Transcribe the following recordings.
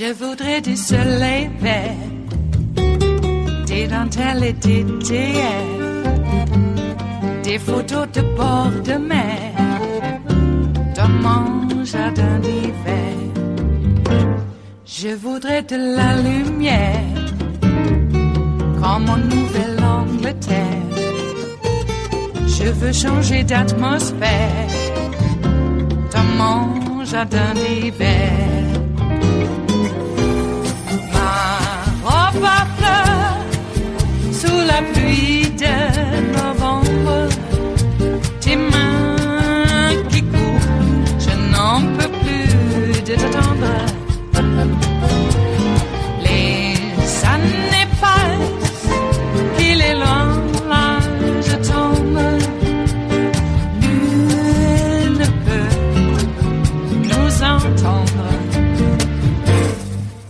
Je voudrais du soleil vert, des dentelles et des théières, des photos de bord de mer, dans mon jardin d'hiver. Je voudrais de la lumière, comme en Nouvelle-Angleterre. Je veux changer d'atmosphère, dans mon jardin d'hiver. Ma robe à fleurs, sous la pluie de novembre, tes mains qui courent, je n'en peux plus de t'attendre. Les années passent, qu'il est loin, là je tombe. Nul ne peut nous entendre.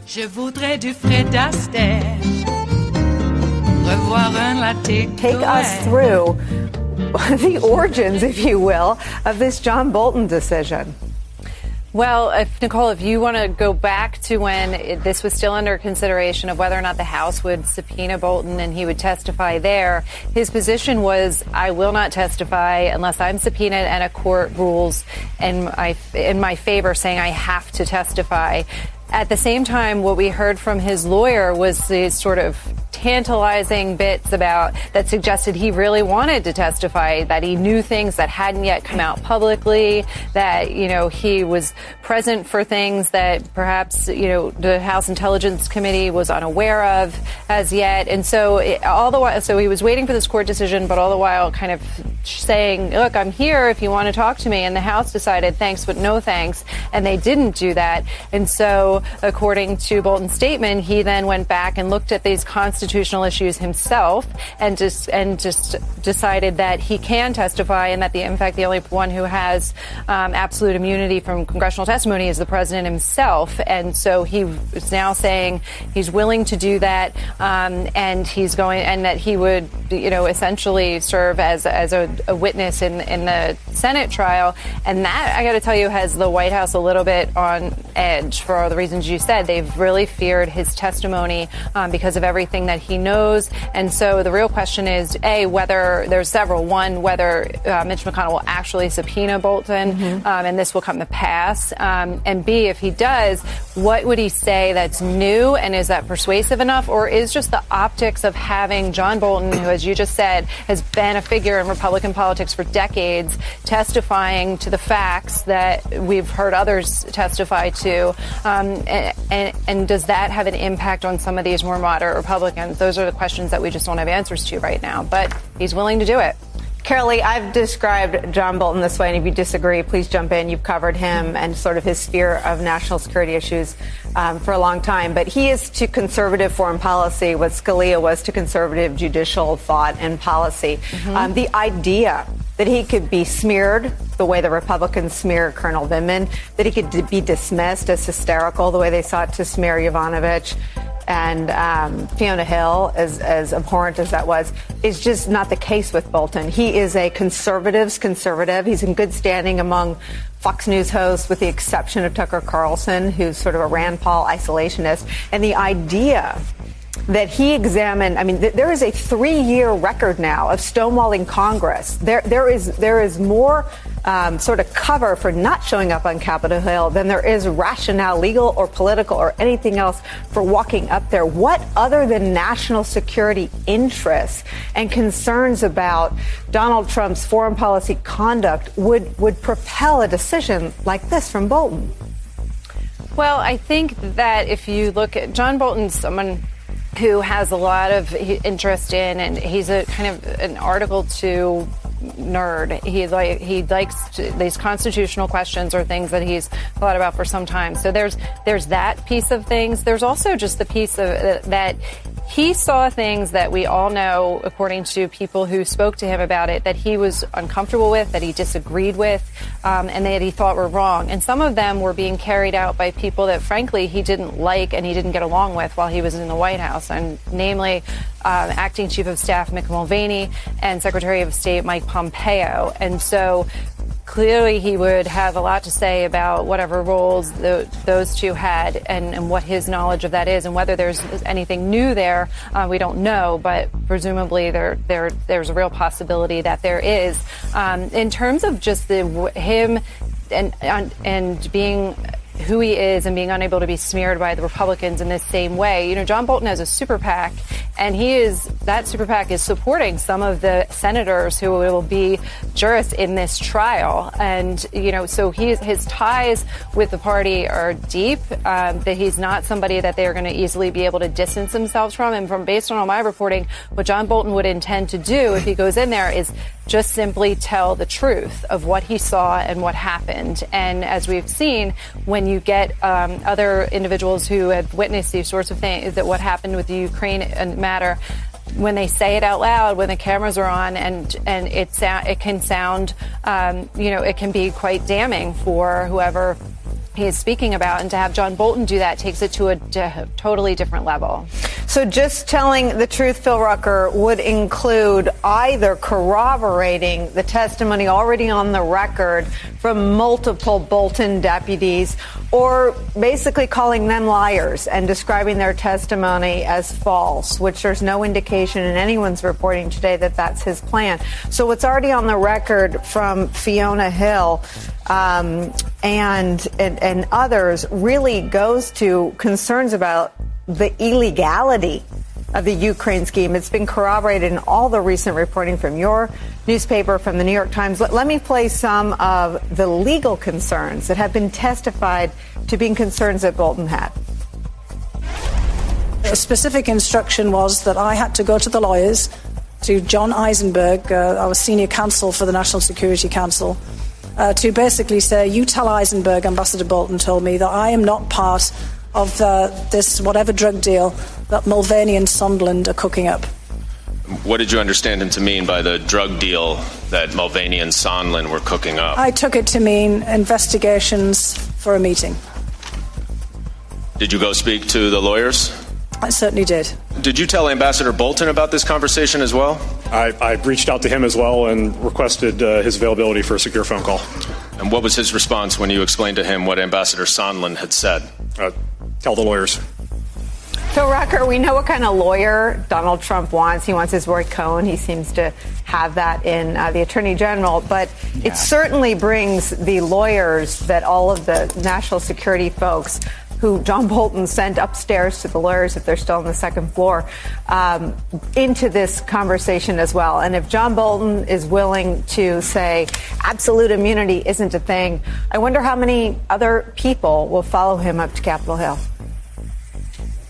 Je voudrais du Fred Astaire, revoir un latte. Take us through the origins, if you will, of this John Bolton decision. Well, Nicole, if you want to go back to when this was still under consideration of whether or not the House would subpoena Bolton and he would testify there, his position was, I will not testify unless I'm subpoenaed and a court rules in my favor saying I have to testify. At the same time, what we heard from his lawyer was these sort of tantalizing bits about that suggested he really wanted to testify, that he knew things that hadn't yet come out publicly, that, you know, he was present for things that perhaps, you know, the House Intelligence Committee was unaware of as yet. And so all the while, so he was waiting for this court decision, but all the while kind of saying, look, I'm here if you want to talk to me. And the House decided thanks, but no thanks. And they didn't do that. And so according to Bolton's statement, he then went back and looked at these constitutional issues himself and just decided that he can testify and that in fact the only one who has absolute immunity from congressional testimony is the president himself. And so he is now saying he's willing to do that, and he's going, and that he would, you know, essentially serve as a witness in the Senate trial. And that, I got to tell you, has the White House a little bit on edge for all the reasons you said. They've really feared his testimony because of everything that he knows. And so the real question is, A, whether there's several. One, whether Mitch McConnell will actually subpoena Bolton, and this will come to pass. And B, if he does, what would he say that's new, and is that persuasive enough? Or is just the optics of having John Bolton, who, as you just said, has been a figure in Republican politics for decades, testifying to the facts that we've heard others testify to, and does that have an impact on some of these more moderate Republicans? Those are the questions that we just don't have answers to right now, but he's willing to do it. Carolee, I've described John Bolton this way, and if you disagree, please jump in. You've covered him and sort of his sphere of national security issues for a long time. But he is to conservative foreign policy what Scalia was to conservative judicial thought and policy. The idea that he could be smeared the way the Republicans smear Colonel Vindman, that he could be dismissed as hysterical the way they sought to smear Yovanovitch and Fiona Hill, as abhorrent as that was, is just not the case with Bolton. He is a conservative's conservative. He's in good standing among Fox News hosts, with the exception of Tucker Carlson, who's sort of a Rand Paul isolationist. And the idea that he examined, I mean, there is a 3-year record now of stonewalling Congress. There is more sort of cover for not showing up on Capitol Hill than there is rationale, legal or political or anything else, for walking up there. What other than national security interests and concerns about Donald Trump's foreign policy conduct would propel a decision like this from Bolton? Well, I think that if you look at John Bolton, someone who has a lot of interest in, and he's a kind of an Article 2 nerd. He likes these constitutional questions or things that he's thought about for some time. So there's that piece of things. There's also just the piece of that he saw things that we all know, according to people who spoke to him about it, that he was uncomfortable with, that he disagreed with, and that he thought were wrong. And some of them were being carried out by people that, frankly, he didn't like and he didn't get along with while he was in the White House, and namely Acting Chief of Staff Mick Mulvaney and Secretary of State Mike Pompeo. And so clearly he would have a lot to say about whatever roles those two had and what his knowledge of that is, and whether there's anything new there, we don't know, but presumably there's a real possibility that there is. In terms of just him and being who he is and being unable to be smeared by the Republicans in this same way. You know, John Bolton has a super PAC, and that super PAC is supporting some of the senators who will be jurists in this trial. And, you know, so his ties with the party are deep, that he's not somebody that they're going to easily be able to distance themselves from. And based on all my reporting, what John Bolton would intend to do if he goes in there is just simply tell the truth of what he saw and what happened. And as we've seen, when you get other individuals who have witnessed these sorts of things, that what happened with the Ukraine matter, when they say it out loud, when the cameras are on, and it can sound, it can be quite damning for whoever he is speaking about, and to have John Bolton do that takes it to a totally different level. So just telling the truth, Phil Rucker, would include either corroborating the testimony already on the record from multiple Bolton deputies, or basically calling them liars and describing their testimony as false, which there's no indication in anyone's reporting today that that's his plan. So what's already on the record from Fiona Hill and others really goes to concerns about the illegality of the Ukraine scheme. It's been corroborated in all the recent reporting from your newspaper, from the New York Times. Let me play some of the legal concerns that have been testified to being concerns that Bolton had. A specific instruction was that I had to go to the lawyers, to John Eisenberg, our senior counsel for the National Security Council, to basically say, you tell Eisenberg, Ambassador Bolton told me, that I am not part of this whatever drug deal that Mulvaney and Sondland are cooking up. What did you understand him to mean by the drug deal that Mulvaney and Sondland were cooking up? I took it to mean investigations for a meeting. Did you go speak to the lawyers? I certainly did. Did you tell Ambassador Bolton about this conversation as well? I reached out to him as well and requested his availability for a secure phone call. And what was his response when you explained to him what Ambassador Sondland had said? Tell the lawyers. Phil Rucker, we know what kind of lawyer Donald Trump wants. He wants his Roy Cohn. He seems to have that in the Attorney General. But it certainly brings the lawyers that all of the national security folks who John Bolton sent upstairs to the lawyers, if they're still on the second floor, into this conversation as well. And if John Bolton is willing to say absolute immunity isn't a thing, I wonder how many other people will follow him up to Capitol Hill.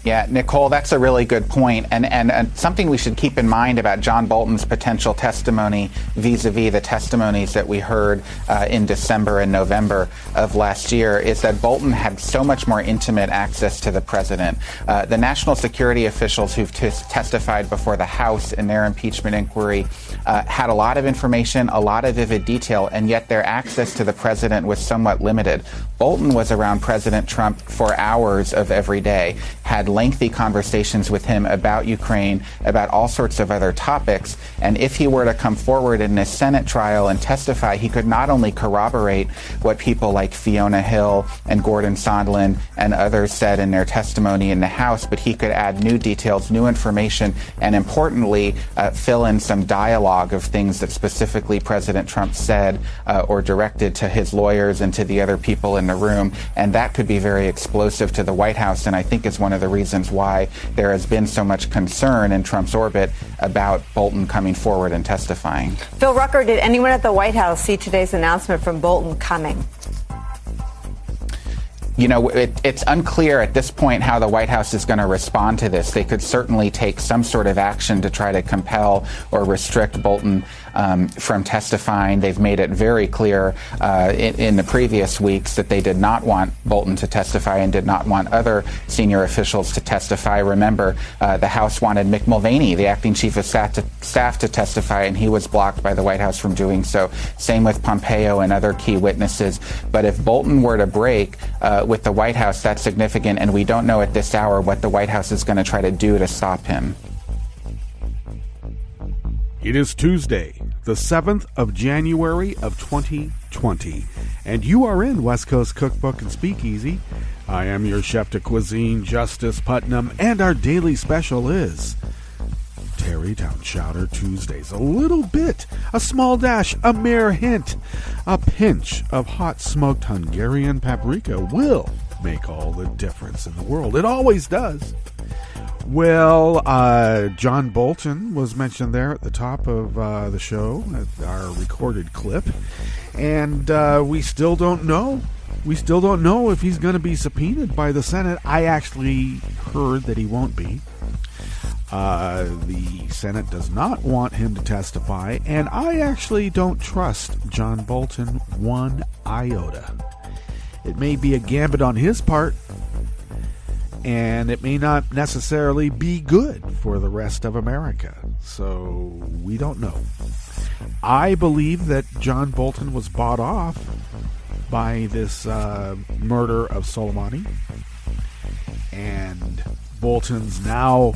Yeah, Nicole, that's a really good point. And something we should keep in mind about John Bolton's potential testimony vis-a-vis the testimonies that we heard in December and November of last year is that Bolton had so much more intimate access to the president. The national security officials who've testified before the House in their impeachment inquiry had a lot of information, a lot of vivid detail, and yet their access to the president was somewhat limited. Bolton was around President Trump for hours of every day, had lengthy conversations with him about Ukraine, about all sorts of other topics. And if he were to come forward in this Senate trial and testify, he could not only corroborate what people like Fiona Hill and Gordon Sondland and others said in their testimony in the House, but he could add new details, new information, and importantly, fill in some dialogue of things that specifically President Trump said or directed to his lawyers and to the other people in the room. And that could be very explosive to the White House, and I think is one of the reasons why there has been so much concern in Trump's orbit about Bolton coming forward and testifying. Phil Rucker, did anyone at the White House see today's announcement from Bolton coming? You know, it's unclear at this point how the White House is going to respond to this. They could certainly take some sort of action to try to compel or restrict Bolton from testifying. They've made it very clear in the previous weeks that they did not want Bolton to testify and did not want other senior officials to testify. Remember, the House wanted Mick Mulvaney, the acting chief of staff, to testify, and he was blocked by the White House from doing so. Same with Pompeo and other key witnesses. But if Bolton were to break with the White House, that's significant, and we don't know at this hour what the White House is going to try to do to stop him. It is Tuesday, the 7th of January of 2020. 20. And you are in West Coast Cookbook and Speakeasy. I am your chef de cuisine, Justice Putnam, and our daily special is Tarrytown Chowder Tuesdays. A little bit, a small dash, a mere hint, a pinch of hot smoked Hungarian paprika will make all the difference in the world. It always does. Well, John Bolton was mentioned there at the top of the show, our recorded clip, and we still don't know. We still don't know if he's going to be subpoenaed by the Senate. I actually heard that he won't be. The Senate does not want him to testify, and I actually don't trust John Bolton one iota. It may be a gambit on his part, and it may not necessarily be good for the rest of America. So we don't know. I believe that John Bolton was bought off by this murder of Soleimani, and Bolton's now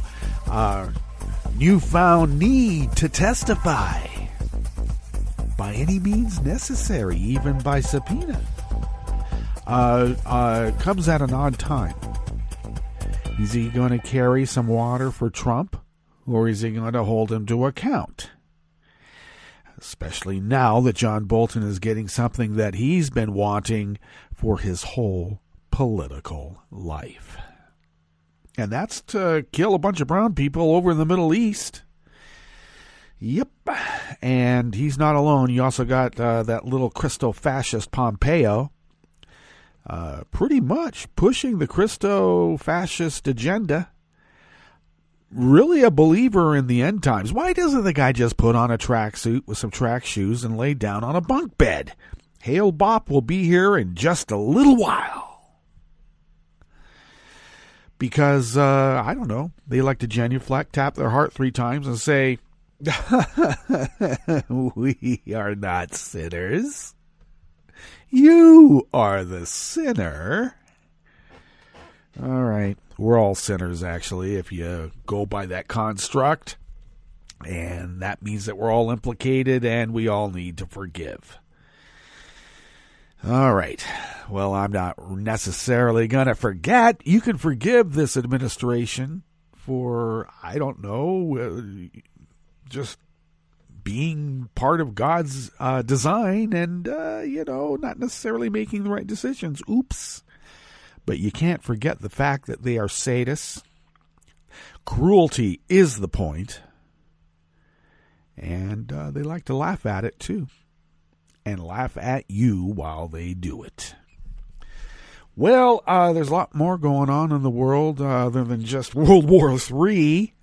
newfound need to testify by any means necessary, even by subpoena, comes at an odd time. Is he going to carry some water for Trump, or is he going to hold him to account? Especially now that John Bolton is getting something that he's been wanting for his whole political life. And that's to kill a bunch of brown people over in the Middle East. Yep. And he's not alone. You also got that little Christo-fascist Pompeo, pretty much pushing the Christo-fascist agenda. Really a believer in the end times. Why doesn't the guy just put on a tracksuit with some track shoes and lay down on a bunk bed? Hale Bopp will be here in just a little while. Because, I don't know, they like to genuflect, tap their heart 3 times and say, we are not sinners. You are the sinner. All right. We're all sinners, actually, if you go by that construct. And that means that we're all implicated and we all need to forgive. All right. Well, I'm not necessarily going to forget. You can forgive this administration for, I don't know, just being part of God's design and, not necessarily making the right decisions. Oops. But you can't forget the fact that they are sadists. Cruelty is the point. And they like to laugh at it, too. And laugh at you while they do it. Well, there's a lot more going on in the world other than just World War III.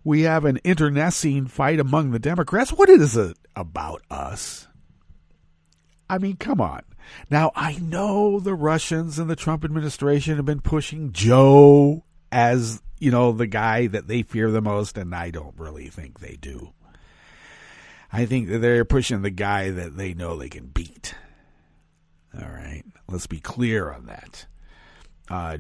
We have an internecine fight among the Democrats. What is it about us? I mean, come on. Now, I know the Russians and the Trump administration have been pushing Joe as, the guy that they fear the most, and I don't really think they do. I think that they're pushing the guy that they know they can beat. All right. Let's be clear on that.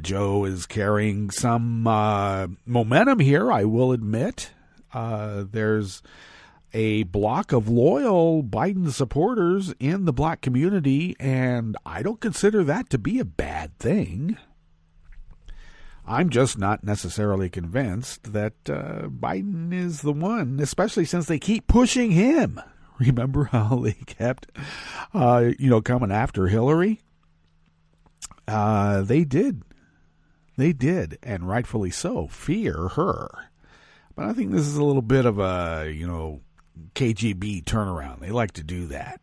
Joe is carrying some momentum here, I will admit. There's a block of loyal Biden supporters in the black community, and I don't consider that to be a bad thing. I'm just not necessarily convinced that Biden is the one, especially since they keep pushing him. Remember how they kept, coming after Hillary? They did. They did, and rightfully so, fear her. But I think this is a little bit of a, KGB turnaround. They like to do that.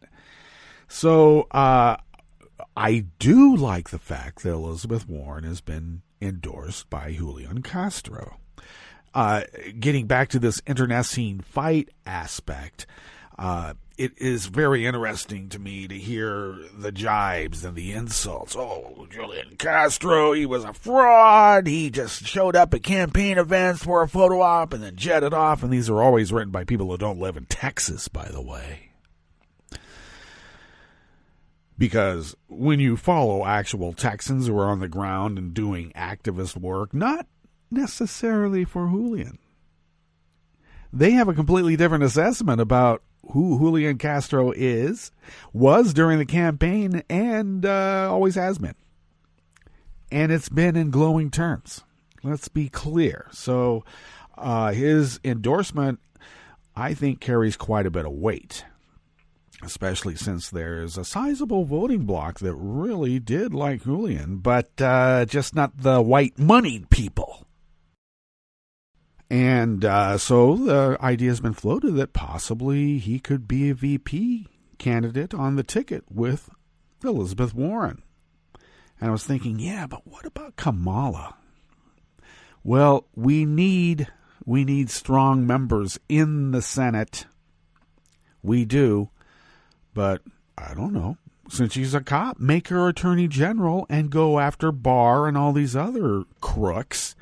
So I do like the fact that Elizabeth Warren has been endorsed by Julian Castro. Getting back to this internecine fight aspect, it is very interesting to me to hear the jibes and the insults. Oh, Julian Castro, he was a fraud. He just showed up at campaign events for a photo op and then jetted off. And these are always written by people who don't live in Texas, by the way. Because when you follow actual Texans who are on the ground and doing activist work, not necessarily for Julian, they have a completely different assessment about who Julian Castro was during the campaign, and always has been. And it's been in glowing terms. Let's be clear. So his endorsement, I think, carries quite a bit of weight, especially since there's a sizable voting bloc that really did like Julian, but just not the white-moneyed people. And so the idea has been floated that possibly he could be a VP candidate on the ticket with Elizabeth Warren. And I was thinking, yeah, but what about Kamala? Well, we need strong members in the Senate. We do. But I don't know. Since she's a cop, make her attorney general and go after Barr and all these other crooks.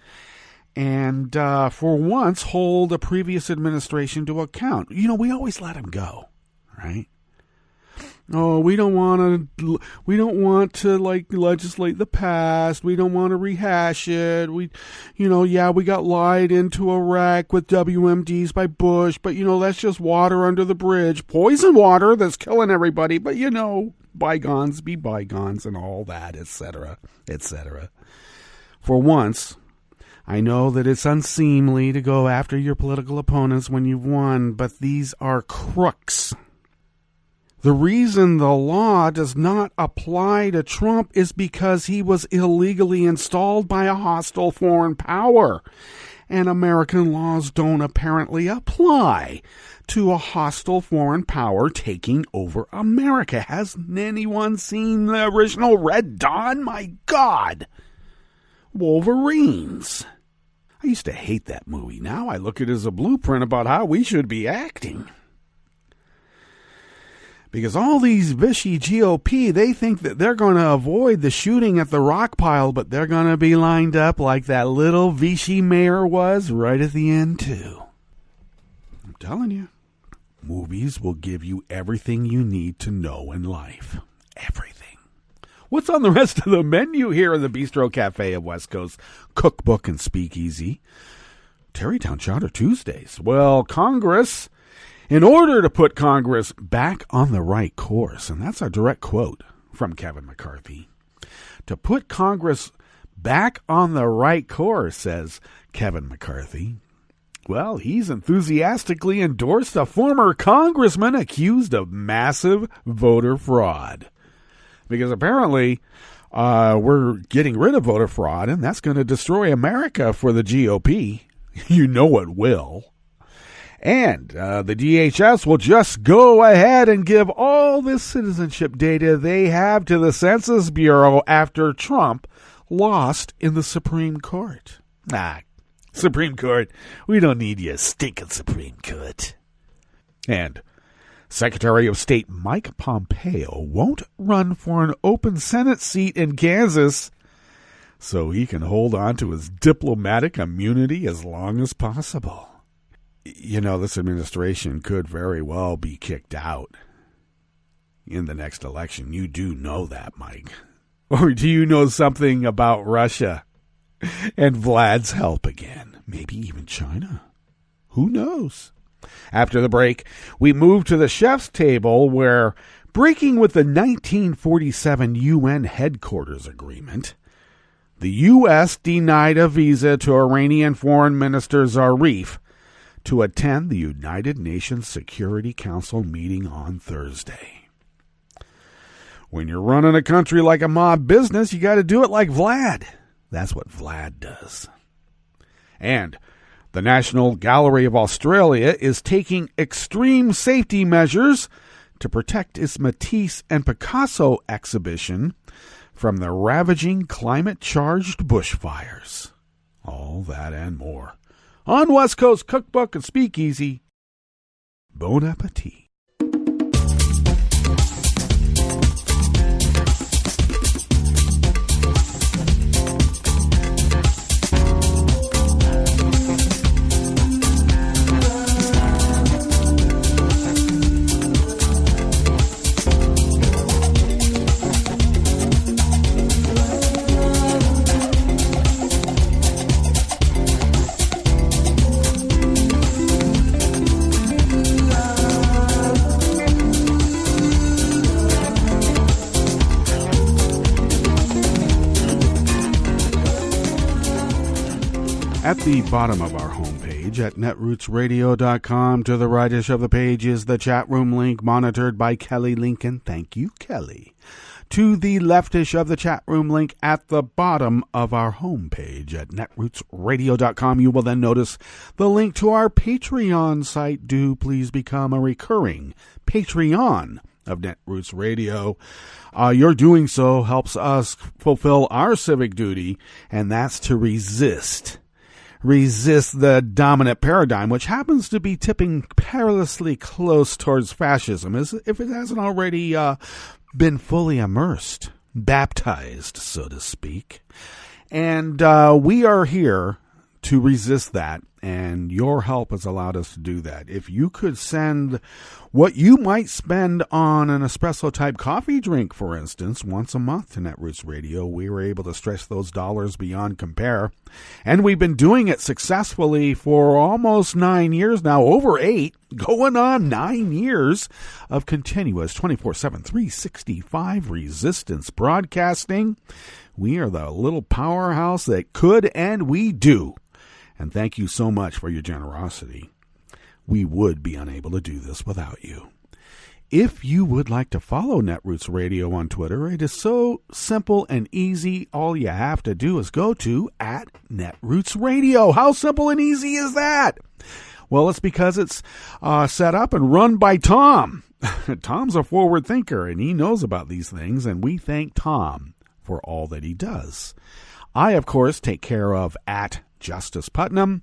And for once, hold a previous administration to account. You know, we always let them go, right? Oh, we don't want to like legislate the past. We don't want to rehash it. We got lied into a wreck with WMDs by Bush, but that's just water under the bridge, poison water that's killing everybody. But bygones be bygones and all that, etc., etc. For once, I know that it's unseemly to go after your political opponents when you've won, but these are crooks. The reason the law does not apply to Trump is because he was illegally installed by a hostile foreign power, and American laws don't apparently apply to a hostile foreign power taking over America. Has anyone seen the original Red Dawn? My God! Wolverines. I used to hate that movie. Now I look at it as a blueprint about how we should be acting. Because all these Vichy GOP, they think that they're going to avoid the shooting at the rock pile, but they're going to be lined up like that little Vichy mayor was right at the end, too. I'm telling you, movies will give you everything you need to know in life. Everything. What's on the rest of the menu here in the Bistro Cafe of West Coast Cookbook and Speakeasy? Tarrytown Chowder Tuesdays. Well, Congress, in order to put Congress back on the right course, and that's a direct quote from Kevin McCarthy, to put Congress back on the right course, says Kevin McCarthy, well, he's enthusiastically endorsed a former congressman accused of massive voter fraud. Because apparently we're getting rid of voter fraud, and that's going to destroy America for the GOP. You know it will. And the DHS will just go ahead and give all this citizenship data they have to the Census Bureau after Trump lost in the Supreme Court. Supreme Court, we don't need you, stinking Supreme Court. And Secretary of State Mike Pompeo won't run for an open Senate seat in Kansas so he can hold on to his diplomatic immunity as long as possible. This administration could very well be kicked out in the next election. You do know that, Mike. Or do you know something about Russia and Vlad's help again? Maybe even China. Who knows? After the break, we move to the chef's table where, breaking with the 1947 UN headquarters agreement, the U.S. denied a visa to Iranian Foreign Minister Zarif to attend the United Nations Security Council meeting on Thursday. When you're running a country like a mob business, you got to do it like Vlad. That's what Vlad does. And the National Gallery of Australia is taking extreme safety measures to protect its Matisse and Picasso exhibition from the ravaging climate-charged bushfires. All that and more on West Coast Cookbook and Speakeasy. Bon appetit. At the bottom of our homepage at netrootsradio.com, to the rightish of the page is the chat room link monitored by Kelly Lincoln. Thank you, Kelly. To the leftish of the chat room link at the bottom of our homepage at netrootsradio.com, you will then notice the link to our Patreon site. Do please become a recurring Patreon of Netroots Radio. Your doing so helps us fulfill our civic duty, and that's to resist the dominant paradigm, which happens to be tipping perilously close towards fascism, as if it hasn't already been fully immersed, baptized, so to speak. And we are here to resist that, and your help has allowed us to do that. If you could send what you might spend on an espresso-type coffee drink, for instance, once a month to Netroots Radio, we were able to stretch those dollars beyond compare. And we've been doing it successfully for almost 9 years now, over 8, going on 9 years of continuous 24/7, 365 resistance broadcasting. We are the little powerhouse that could, and we do. And thank you so much for your generosity. We would be unable to do this without you. If you would like to follow Netroots Radio on Twitter, it is so simple and easy. All you have to do is go to @NetrootsRadio. How simple and easy is that? Well, it's because it's set up and run by Tom. Tom's a forward thinker, and he knows about these things, and we thank Tom for all that he does. I, of course, take care of @Justice Putnam,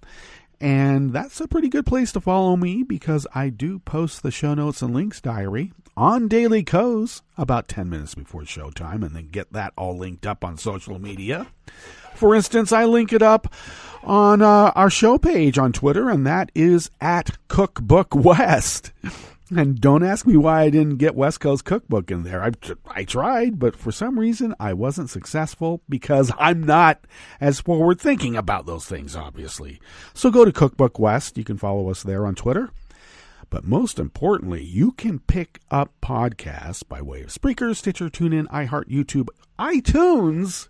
and that's a pretty good place to follow me because I do post the show notes and links diary on Daily Co's about 10 minutes before showtime, and then get that all linked up on social media. For instance, I link it up on our show page on Twitter, and that is @CookbookWest. And don't ask me why I didn't get West Coast Cookbook in there. I tried, but for some reason I wasn't successful because I'm not as forward-thinking about those things, obviously. So go to Cookbook West. You can follow us there on Twitter. But most importantly, you can pick up podcasts by way of Spreaker, Stitcher, TuneIn, iHeart, YouTube, iTunes,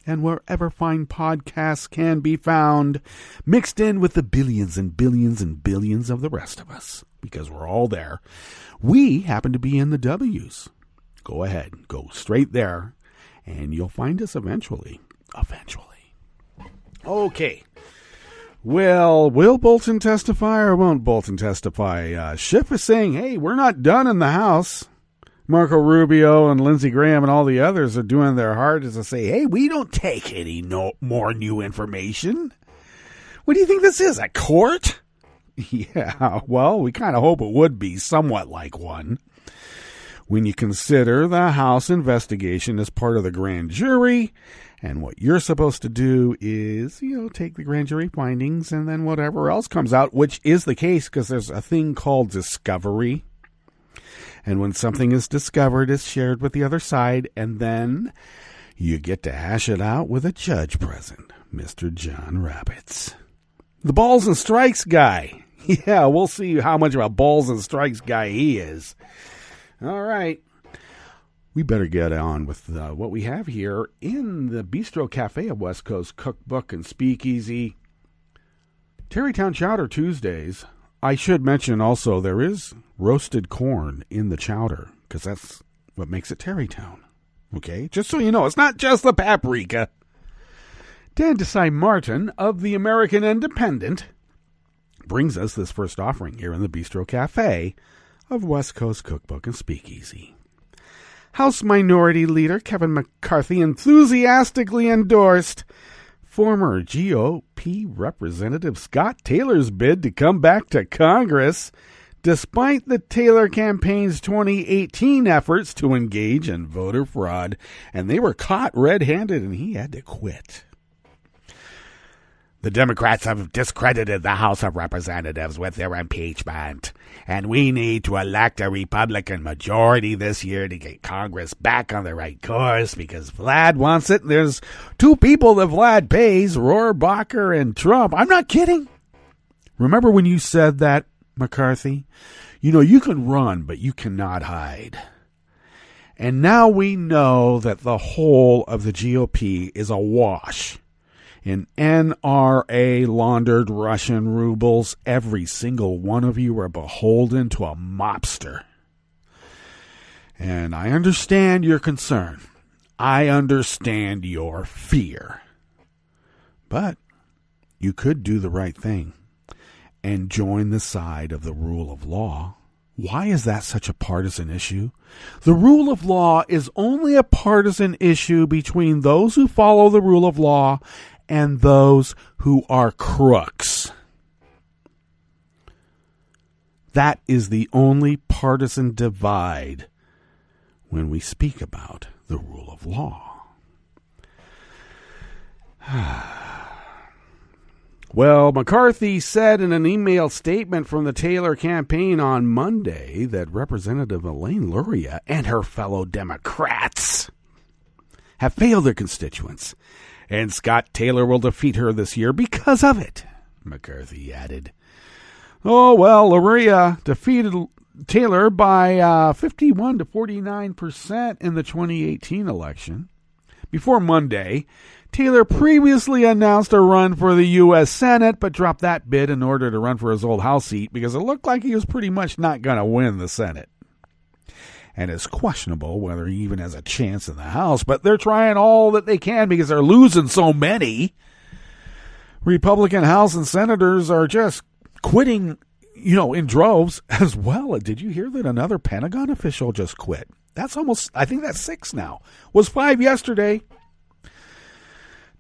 and wherever fine podcasts can be found, mixed in with the billions and billions and billions of the rest of us, because we're all there. We happen to be in the W's. Go ahead, go straight there, and you'll find us eventually. Okay. Well, will Bolton testify or won't Bolton testify? Schiff is saying, hey, we're not done in the House. Marco Rubio and Lindsey Graham and all the others are doing their hardest to say, hey, we don't take any more new information. What do you think this is, a court? Yeah, well, we kind of hope it would be somewhat like one. When you consider the House investigation as part of the grand jury, and what you're supposed to do is, take the grand jury findings and then whatever else comes out, which is the case because there's a thing called discovery. And when something is discovered, it's shared with the other side, and then you get to hash it out with a judge present, Mr. John Rabbits. The balls and strikes guy. Yeah, we'll see how much of a balls and strikes guy he is. All right. We better get on with what we have here in the Bistro Cafe of West Coast Cookbook and Speakeasy. Tarrytown Chowder Tuesdays. I should mention also there is roasted corn in the chowder because that's what makes it Tarrytown. Okay? Just so you know, it's not just the paprika. Dan Desai Martin of the American Independent brings us this first offering here in the Bistro Cafe of West Coast Cookbook and Speakeasy. House Minority Leader Kevin McCarthy enthusiastically endorsed former GOP Representative Scott Taylor's bid to come back to Congress, despite the Taylor campaign's 2018 efforts to engage in voter fraud, and they were caught red-handed and he had to quit. The Democrats have discredited the House of Representatives with their impeachment, and we need to elect a Republican majority this year to get Congress back on the right course because Vlad wants it. There's two people that Vlad pays, Rohrabacher and Trump. I'm not kidding. Remember when you said that, McCarthy? You can run, but you cannot hide. And now we know that the whole of the GOP is awash in NRA laundered Russian rubles. Every single one of you are beholden to a mobster. And I understand your concern. I understand your fear. But you could do the right thing and join the side of the rule of law. Why is that such a partisan issue? The rule of law is only a partisan issue between those who follow the rule of law and those who are crooks. That is the only partisan divide when we speak about the rule of law. Well, McCarthy said in an email statement from the Taylor campaign on Monday that Representative Elaine Luria and her fellow Democrats have failed their constituents, and Scott Taylor will defeat her this year because of it, McCarthy added. Oh, well, Luria defeated Taylor by 51 to 49% in the 2018 election. Before Monday, Taylor previously announced a run for the U.S. Senate, but dropped that bid in order to run for his old House seat because it looked like he was pretty much not going to win the Senate. And it's questionable whether he even has a chance in the House, but they're trying all that they can because they're losing so many. Republican House and senators are just quitting, in droves as well. Did you hear that another Pentagon official just quit? That's I think that's 6 now. Was 5 yesterday.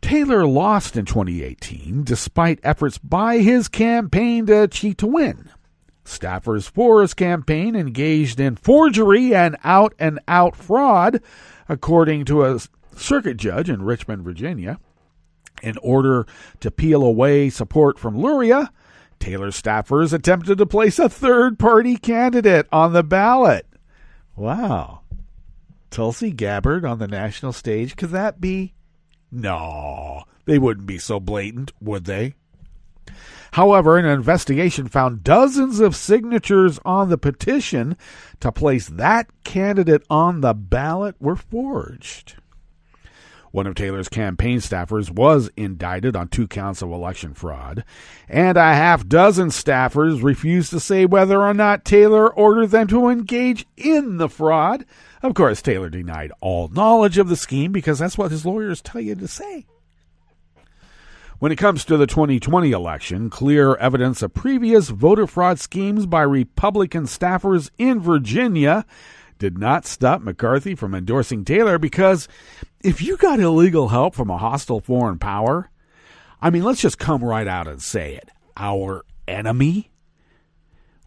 Taylor lost in 2018 despite efforts by his campaign to cheat to win. Staffers for his campaign engaged in forgery and out-and-out fraud, according to a circuit judge in Richmond, Virginia. In order to peel away support from Luria, Taylor's staffers attempted to place a third-party candidate on the ballot. Wow. Tulsi Gabbard on the national stage, could that be? No, they wouldn't be so blatant, would they? However, an investigation found dozens of signatures on the petition to place that candidate on the ballot were forged. One of Taylor's campaign staffers was indicted on 2 counts of election fraud, and a half dozen staffers refused to say whether or not Taylor ordered them to engage in the fraud. Of course, Taylor denied all knowledge of the scheme because that's what his lawyers tell you to say. When it comes to the 2020 election, clear evidence of previous voter fraud schemes by Republican staffers in Virginia did not stop McCarthy from endorsing Taylor because if you got illegal help from a hostile foreign power, let's just come right out and say it, our enemy,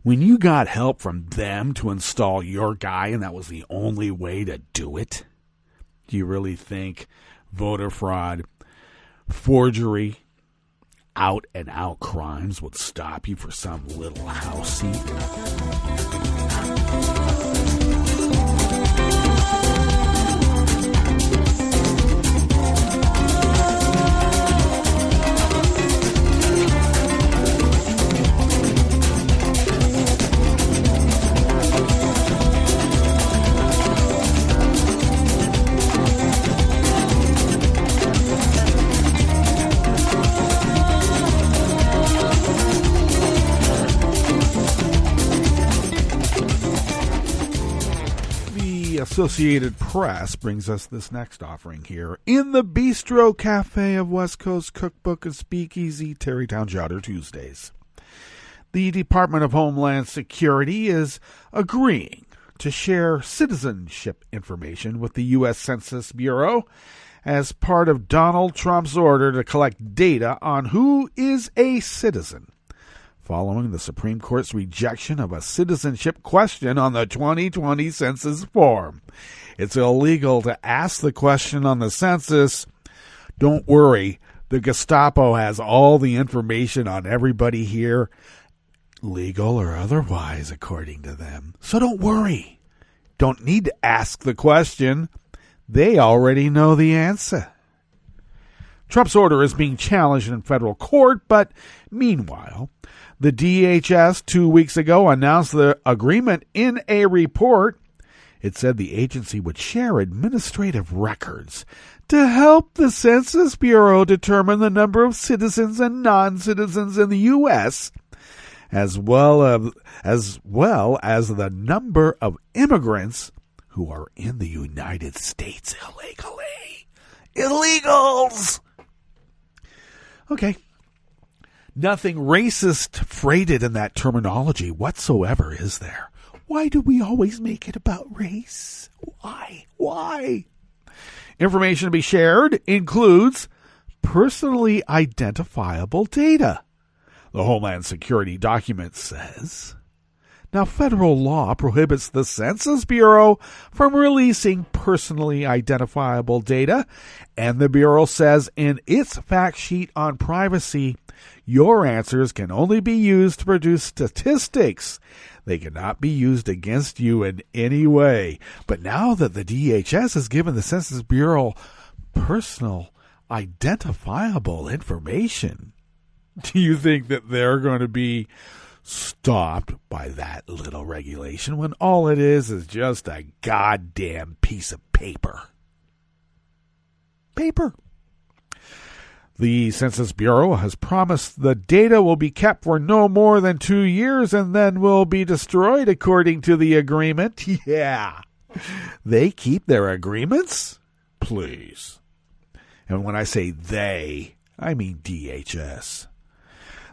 when you got help from them to install your guy and that was the only way to do it, do you really think voter fraud, forgery, out-and-out crimes would stop you for some little House seat? Associated Press brings us this next offering here. In the Bistro Cafe of West Coast Cookbook and Speakeasy, Tarrytown Chowder Tuesdays. The Department of Homeland Security is agreeing to share citizenship information with the U.S. Census Bureau as part of Donald Trump's order to collect data on who is a citizen, following the Supreme Court's rejection of a citizenship question on the 2020 census form. It's illegal to ask the question on the census. Don't worry, the Gestapo has all the information on everybody here, legal or otherwise, according to them. So don't worry. Don't need to ask the question. They already know the answer. Trump's order is being challenged in federal court, but meanwhile, the DHS 2 weeks ago announced the agreement in a report. It said the agency would share administrative records to help the Census Bureau determine the number of citizens and non-citizens in the U.S., as well as the number of immigrants who are in the United States illegally. Illegals! Okay. Nothing racist freighted in that terminology whatsoever, is there? Why do we always make it about race? Why? Information to be shared includes personally identifiable data. The Homeland Security document says, now, federal law prohibits the Census Bureau from releasing personally identifiable data, and the Bureau says in its fact sheet on privacy, your answers can only be used to produce statistics. They cannot be used against you in any way. But now that the DHS has given the Census Bureau personal identifiable information, do you think that they're going to be stopped by that little regulation when all it is just a goddamn piece of paper? The Census Bureau has promised the data will be kept for no more than 2 years and then will be destroyed according to the agreement. Yeah. They keep their agreements? Please. And when I say they, I mean DHS.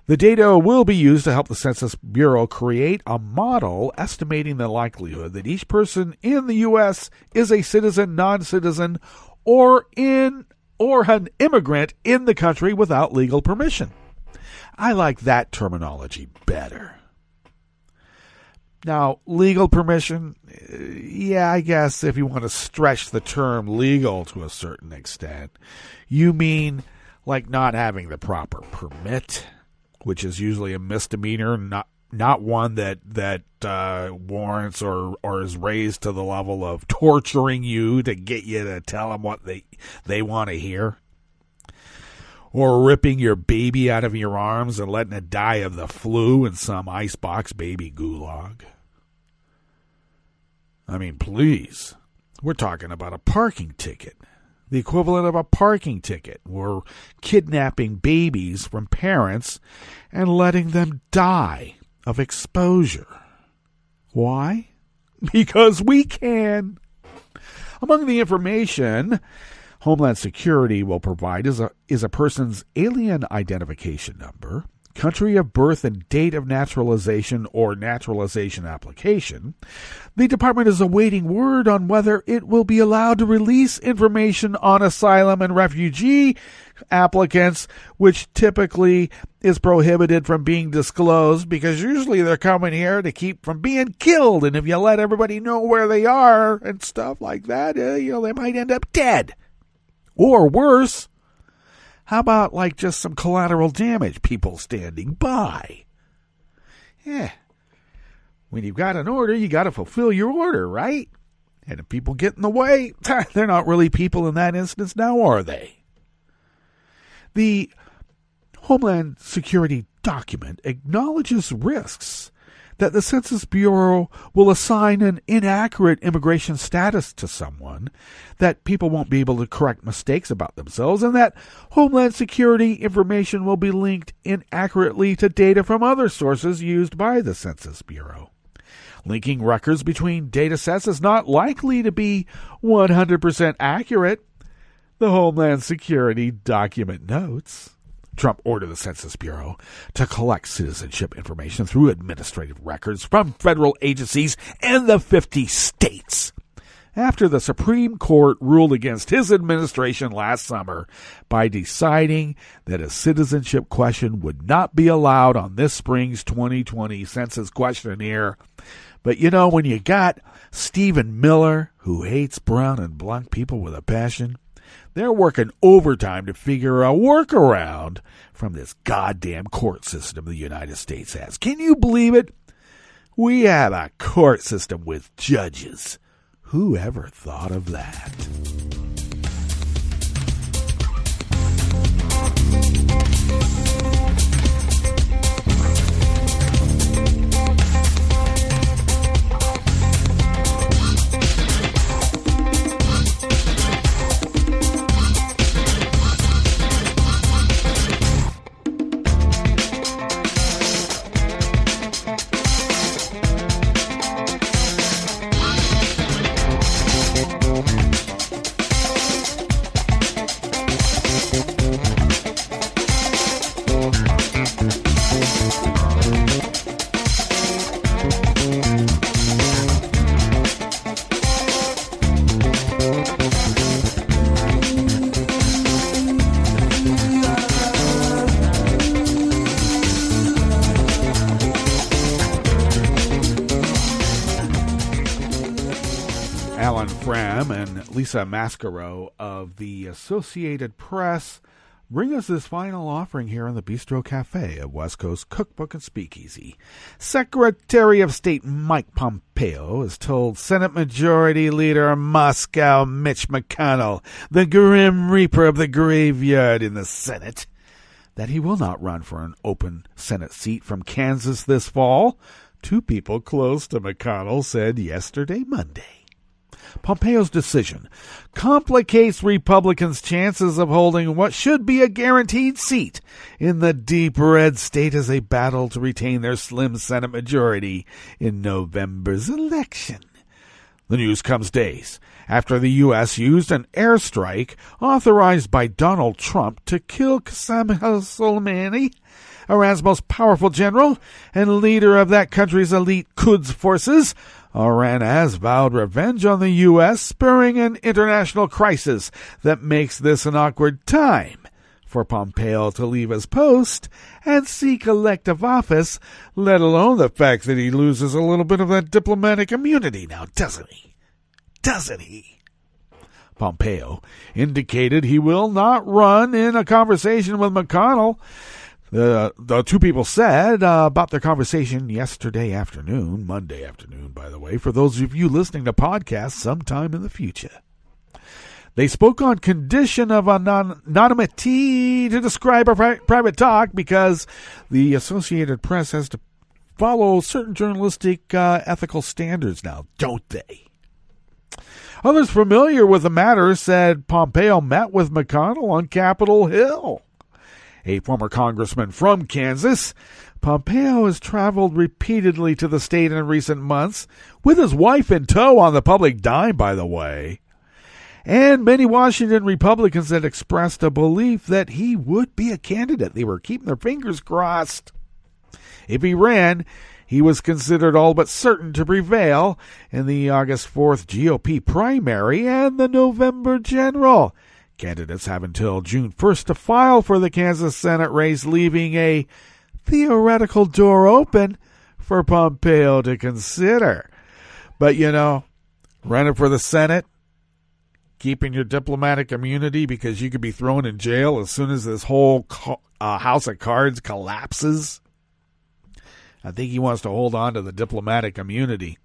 The data will be used to help the Census Bureau create a model estimating the likelihood that each person in the U.S. is a citizen, non-citizen, or an immigrant in the country without legal permission. I like that terminology better. Now, legal permission, yeah, I guess if you want to stretch the term legal to a certain extent, you mean like not having the proper permit, which is usually a misdemeanor, not one that warrants or is raised to the level of torturing you to get you to tell them what they want to hear, or ripping your baby out of your arms and letting it die of the flu in some icebox baby gulag. I mean, please, we're talking about a parking ticket. The equivalent of a parking ticket. We're kidnapping babies from parents and letting them die of exposure. Why? Because we can. Among the information Homeland Security will provide is a person's alien identification number, country of birth and date of naturalization or naturalization application. The department is awaiting word on whether it will be allowed to release information on asylum and refugee applicants, which typically is prohibited from being disclosed because usually they're coming here to keep from being killed. And if you let everybody know where they are and stuff like that, they might end up dead. Or worse, how about like just some collateral damage, people standing by? When you've got an order, you got to fulfill your order, right? And if people get in the way, they're not really people in that instance now, are they? The Homeland Security document acknowledges risks that the Census Bureau will assign an inaccurate immigration status to someone, that people won't be able to correct mistakes about themselves, and that Homeland Security information will be linked inaccurately to data from other sources used by the Census Bureau. Linking records between data sets is not likely to be 100% accurate, the Homeland Security document notes. Trump ordered the Census Bureau to collect citizenship information through administrative records from federal agencies in the 50 states after the Supreme Court ruled against his administration last summer by deciding that a citizenship question would not be allowed on this spring's 2020 census questionnaire. But when you got Stephen Miller, who hates brown and black people with a passion, they're working overtime to figure a workaround from this goddamn court system the United States has. Can you believe it? We have a court system with judges. Who ever thought of that? Alan Fram and Lisa Mascaro of the Associated Press bring us this final offering here on the Bistro Cafe at West Coast Cookbook and Speakeasy. Secretary of State Mike Pompeo has told Senate Majority Leader Moscow Mitch McConnell, the Grim Reaper of the graveyard in the Senate, that he will not run for an open Senate seat from Kansas this fall. Two people close to McConnell said yesterday, Monday. Pompeo's decision complicates Republicans' chances of holding what should be a guaranteed seat in the deep red state as they battle to retain their slim Senate majority in November's election. The news comes days after the U.S. used an airstrike authorized by Donald Trump to kill Qasem Soleimani, Iran's most powerful general and leader of that country's elite Quds forces. Iran has vowed revenge on the U.S., spurring an international crisis that makes this an awkward time for Pompeo to leave his post and seek elective office, let alone the fact that he loses a little bit of that diplomatic immunity now, doesn't he? Doesn't he? Pompeo indicated he will not run in a conversation with McConnell. The two people said about their conversation yesterday afternoon, Monday afternoon, by the way, for those of you listening to podcasts sometime in the future. They spoke on condition of anonymity to describe a private talk because the Associated Press has to follow certain journalistic ethical standards now, don't they? Others familiar with the matter said Pompeo met with McConnell on Capitol Hill. A former congressman from Kansas, Pompeo has traveled repeatedly to the state in recent months, with his wife in tow on the public dime, by the way. And many Washington Republicans had expressed a belief that he would be a candidate. They were keeping their fingers crossed. If he ran, he was considered all but certain to prevail in the August 4th GOP primary and the November general. Candidates have until June 1st to file for the Kansas Senate race, leaving a theoretical door open for Pompeo to consider. But, running for the Senate, keeping your diplomatic immunity because you could be thrown in jail as soon as this whole house of cards collapses. I think he wants to hold on to the diplomatic immunity.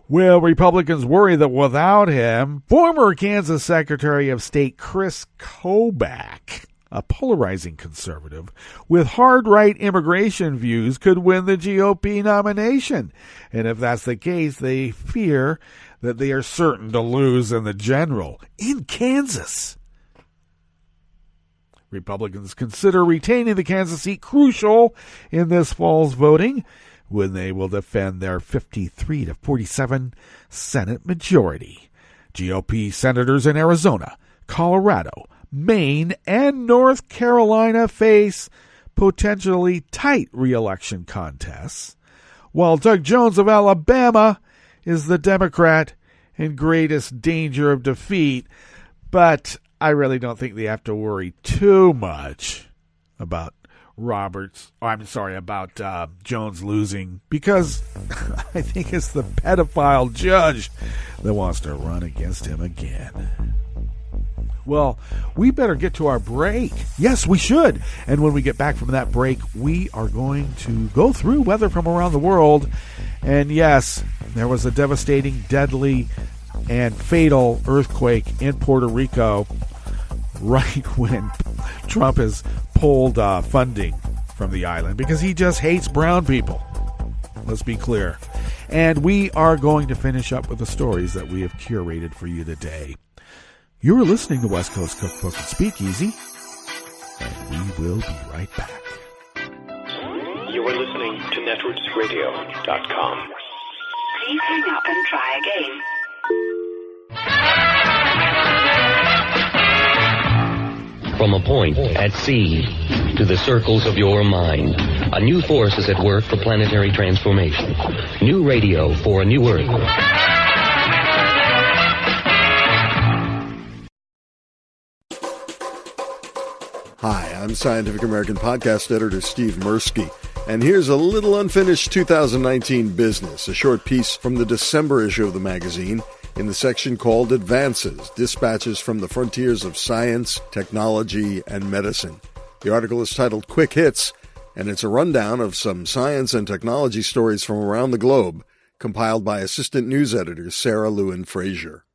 Well, Republicans worry that without him, former Kansas Secretary of State Chris Kobach, a polarizing conservative with hard-right immigration views, could win the GOP nomination. And if that's the case, they fear that they are certain to lose in the general in Kansas. Republicans consider retaining the Kansas seat crucial in this fall's voting, when they will defend their 53-47 Senate majority. GOP senators in Arizona, Colorado, Maine, and North Carolina face potentially tight re-election contests, while Doug Jones of Alabama is the Democrat in greatest danger of defeat. But I really don't think they have to worry too much about Jones losing, because I think it's the pedophile judge that wants to run against him again. Well, we better get to our break. Yes, we should. And when we get back from that break, we are going to go through weather from around the world. And yes, there was a devastating, deadly, and fatal earthquake in Puerto Rico right when Trump has pulled funding from the island because he just hates brown people. Let's be clear. And we are going to finish up with the stories that we have curated for you today. You're listening to West Coast Cookbook and Speakeasy, and we will be right back. You are listening to netrootsradio.com. Please hang up and try again. From a point at sea to the circles of your mind, a new force is at work for planetary transformation. New radio for a new Earth. Hi, I'm Scientific American podcast editor Steve Mirsky, and here's a little unfinished 2019 business, a short piece from the December issue of the magazine in the section called Advances, Dispatches from the Frontiers of Science, Technology, and Medicine. The article is titled Quick Hits, and it's a rundown of some science and technology stories from around the globe, compiled by assistant news editor Sarah Lewin Frazier.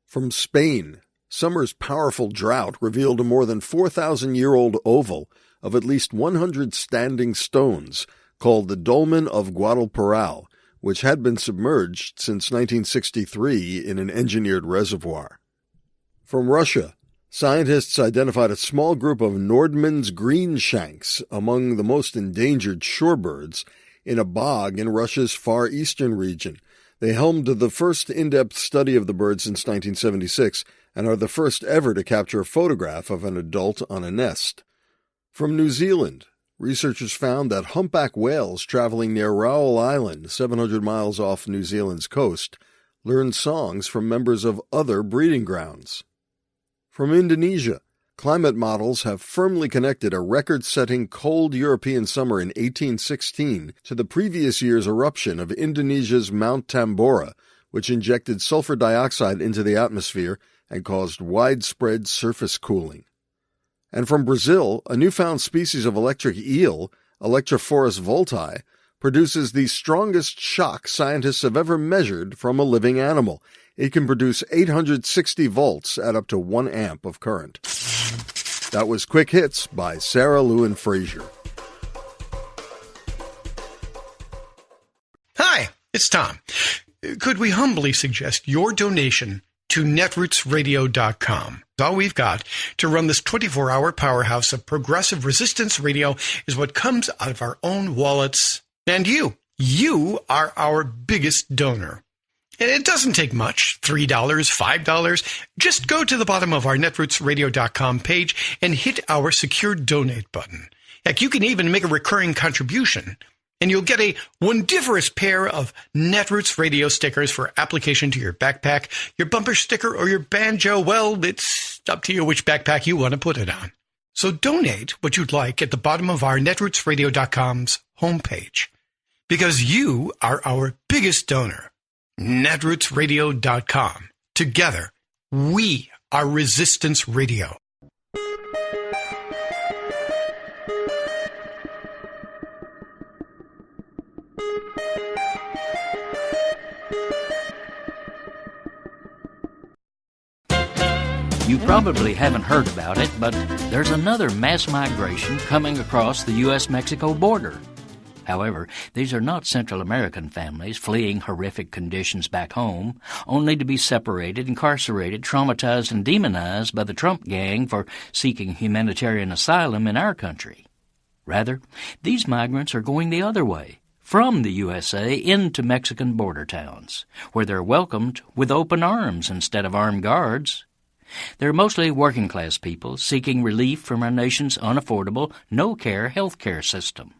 From Spain, summer's powerful drought revealed a more than 4,000-year-old oval of at least 100 standing stones called the Dolmen of Guadalperal, which had been submerged since 1963 in an engineered reservoir. From Russia, scientists identified a small group of Nordmann's greenshanks among the most endangered shorebirds in a bog in Russia's far eastern region. They helmed the first in-depth study of the bird since 1976 and are the first ever to capture a photograph of an adult on a nest. From New Zealand, researchers found that humpback whales traveling near Raoul Island, 700 miles off New Zealand's coast, learned songs from members of other breeding grounds. From Indonesia, climate models have firmly connected a record-setting cold European summer in 1816 to the previous year's eruption of Indonesia's Mount Tambora, which injected sulfur dioxide into the atmosphere and caused widespread surface cooling. And from Brazil, a newfound species of electric eel, Electrophorus volti, produces the strongest shock scientists have ever measured from a living animal. It can produce 860 volts at up to 1 amp of current. That was Quick Hits by Sarah Lewin Frazier. Hi, it's Tom. Could we humbly suggest your donation to netrootsradio.com? All we've got to run this 24-hour powerhouse of progressive resistance radio is what comes out of our own wallets. And you are our biggest donor. And it doesn't take much, $3, $5. Just go to the bottom of our netrootsradio.com page and hit our secure donate button. Heck, you can even make a recurring contribution, and you'll get a wondiferous pair of Netroots radio stickers for application to your backpack, your bumper sticker, or your banjo. Well, it's up to you which backpack you want to put it on. So donate what you'd like at the bottom of our netrootsradio.com's homepage, because you are our biggest donor. netrootsradio.com. Together, we are Resistance Radio. You probably haven't heard about it, but there's another mass migration coming across the U.S.-Mexico border. However, these are not Central American families fleeing horrific conditions back home, only to be separated, incarcerated, traumatized, and demonized by the Trump gang for seeking humanitarian asylum in our country. Rather, these migrants are going the other way, from the USA into Mexican border towns, where they're welcomed with open arms instead of armed guards. They're mostly working-class people seeking relief from our nation's unaffordable, no-care health care system.